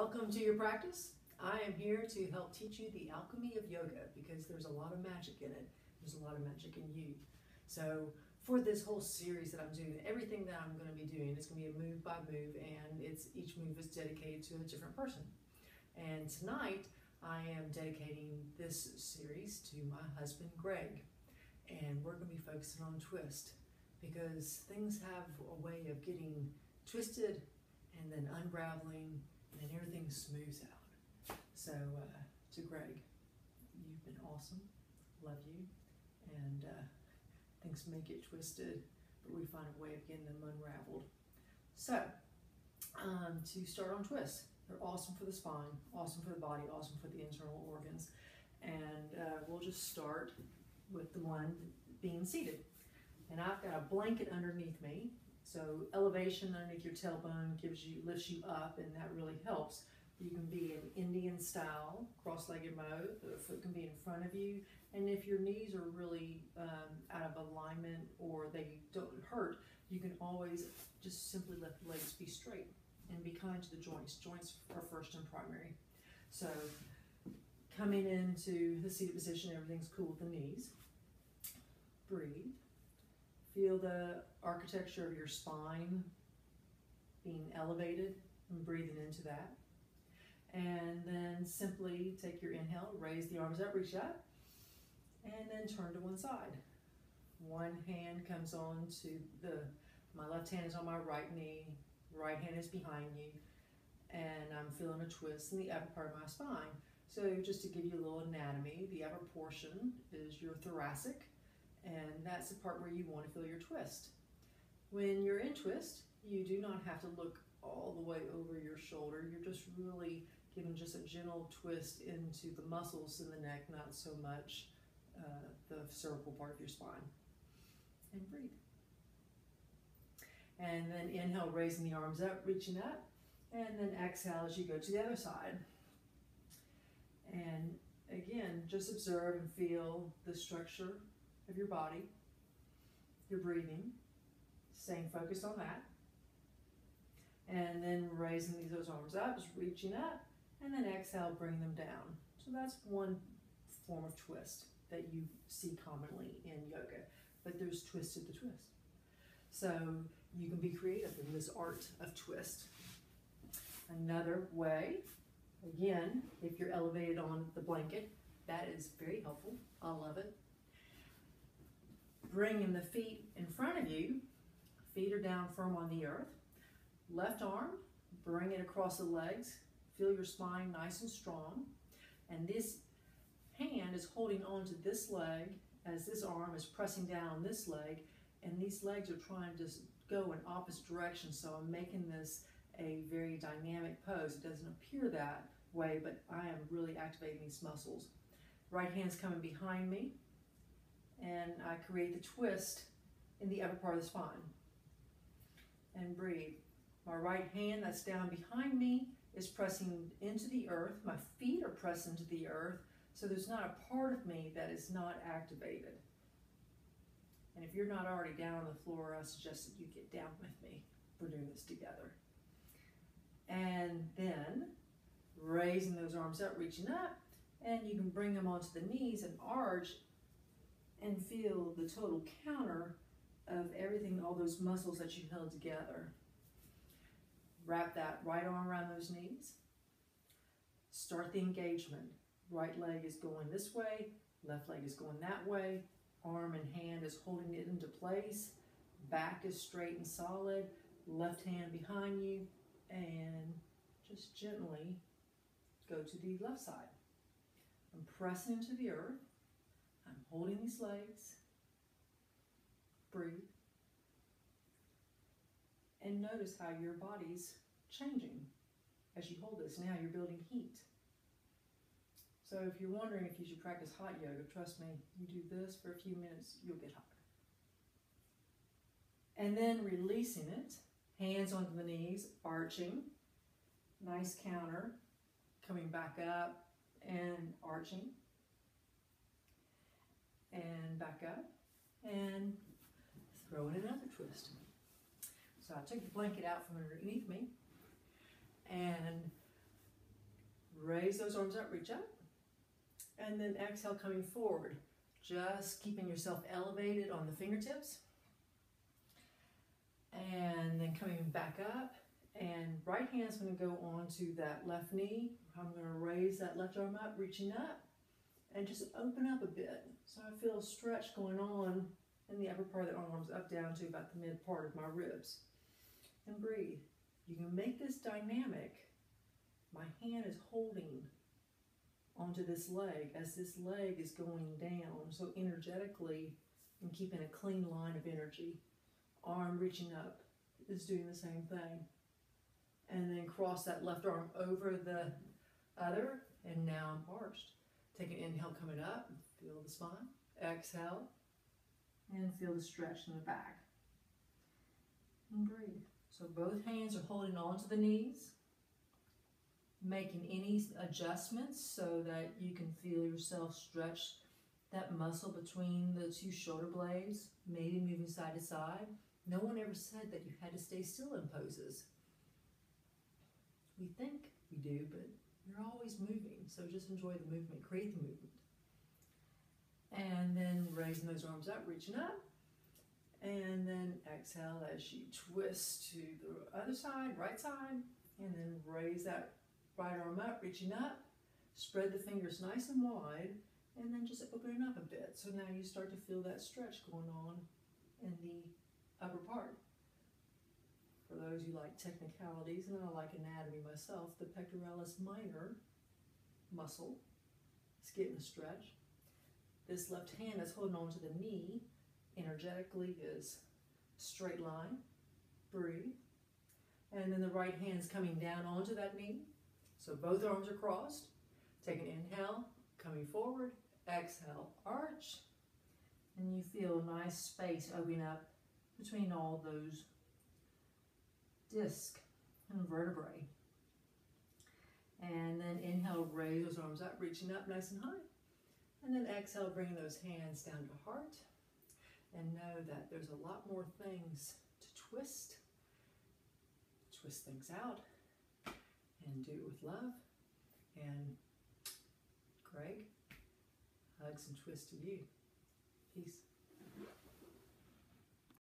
Welcome to your practice. I am here to help teach you the alchemy of yoga because there's a lot of magic in it. There's a lot of magic in you. So for this whole series that I'm doing, everything that I'm going to be doing is going to be a move by move, and each move is dedicated to a different person. And tonight I am dedicating this series to my husband Greg, and we're going to be focusing on twist because things have a way of getting twisted and then unraveling, and then everything smooths out. So to Greg, you've been awesome, love you, and things may get twisted, but we find a way of getting them unraveled. So to start on twists, they're awesome for the spine, awesome for the body, awesome for the internal organs, and we'll just start with the one being seated. And I've got a blanket underneath me. So elevation underneath your tailbone lifts you up, and that really helps. You can be in Indian style, cross-legged mode. The foot can be in front of you. And if your knees are really out of alignment or they don't hurt, you can always just simply let the legs be straight and be kind to the joints. Joints are first and primary. So coming into the seated position, everything's cool with the knees. Breathe. Feel the architecture of your spine being elevated and breathing into that. And then simply take your inhale, raise the arms up, reach up, and then turn to one side. One hand comes on to my left hand is on my right knee, right hand is behind you, and I'm feeling a twist in the upper part of my spine. So just to give you a little anatomy, the upper portion is your thoracic, and that's the part where you want to feel your twist. When you're in twist, you do not have to look all the way over your shoulder. You're just really giving just a gentle twist into the muscles in the neck, not so much the cervical part of your spine. And breathe. And then inhale, raising the arms up, reaching up, and then exhale as you go to the other side. And again, just observe and feel the structure of your body, your breathing, staying focused on that. And then raising those arms up, just reaching up, and then exhale, bring them down. So that's one form of twist that you see commonly in yoga, but there's twisted to twist. So you can be creative in this art of twist. Another way, again, if you're elevated on the blanket, that is very helpful. I love it. Bringing the feet in front of you, feet are down firm on the earth. Left arm, bring it across the legs. Feel your spine nice and strong. And this hand is holding on to this leg as this arm is pressing down on this leg. And these legs are trying to go in opposite directions. So I'm making this a very dynamic pose. It doesn't appear that way, but I am really activating these muscles. Right hand's coming behind me, and I create the twist in the upper part of the spine. And breathe. My right hand that's down behind me is pressing into the earth. My feet are pressed into the earth, so there's not a part of me that is not activated. And if you're not already down on the floor, I suggest that you get down with me. We're doing this together. And then raising those arms up, reaching up, and you can bring them onto the knees and arch and feel the total counter of everything, all those muscles that you held together. Wrap that right arm around those knees. Start the engagement. Right leg is going this way, left leg is going that way. Arm and hand is holding it into place. Back is straight and solid. Left hand behind you, and just gently go to the left side. I'm pressing into the earth. I'm holding these legs. Breathe. And notice how your body's changing as you hold this. Now you're building heat. So if you're wondering if you should practice hot yoga, trust me, you do this for a few minutes, you'll get hot. And then releasing it, hands onto the knees, arching, nice counter, coming back up and arching, and back up, and throw in another twist. So I took the blanket out from underneath me, and Raise those arms up, reach up. And then exhale, coming forward. Just keeping yourself elevated on the fingertips. And then coming back up. And right hand's going to go onto that left knee. I'm going to raise that left arm up, reaching up. And just open up a bit. So I feel a stretch going on in the upper part of the arms up down to about the mid part of my ribs. And breathe. You can make this dynamic. My hand is holding onto this leg as this leg is going down. So energetically, I'm keeping a clean line of energy. Arm reaching up is doing the same thing. And then cross that left arm over the other, and now I'm arched. Take an inhale coming up, feel the spine. Exhale, and feel the stretch in the back. And breathe. So both hands are holding on to the knees, making any adjustments so that you can feel yourself stretch that muscle between the two shoulder blades, maybe moving side to side. No one ever said that you had to stay still in poses. We think we do, but you're always moving, so just enjoy the movement, create the movement. And then raising those arms up, reaching up. And then exhale as you twist to the other side, right side. And then raise that right arm up, reaching up. Spread the fingers nice and wide. And then just open it up a bit. So now you start to feel that stretch going on in the upper part. For those who like technicalities, and I like anatomy myself, the pectoralis minor muscle is getting a stretch. This left hand that's holding on to the knee energetically is straight line. Breathe. And then the right hand's coming down onto that knee. So both arms are crossed. Take an inhale, coming forward. Exhale, arch. And you feel a nice space opening up between all those disc and vertebrae. And then inhale, raise those arms up, reaching up nice and high. And then exhale, bring those hands down to heart. And know that there's a lot more things to twist. Twist things out. And do it with love. And Greg, hugs and twists to you. Peace.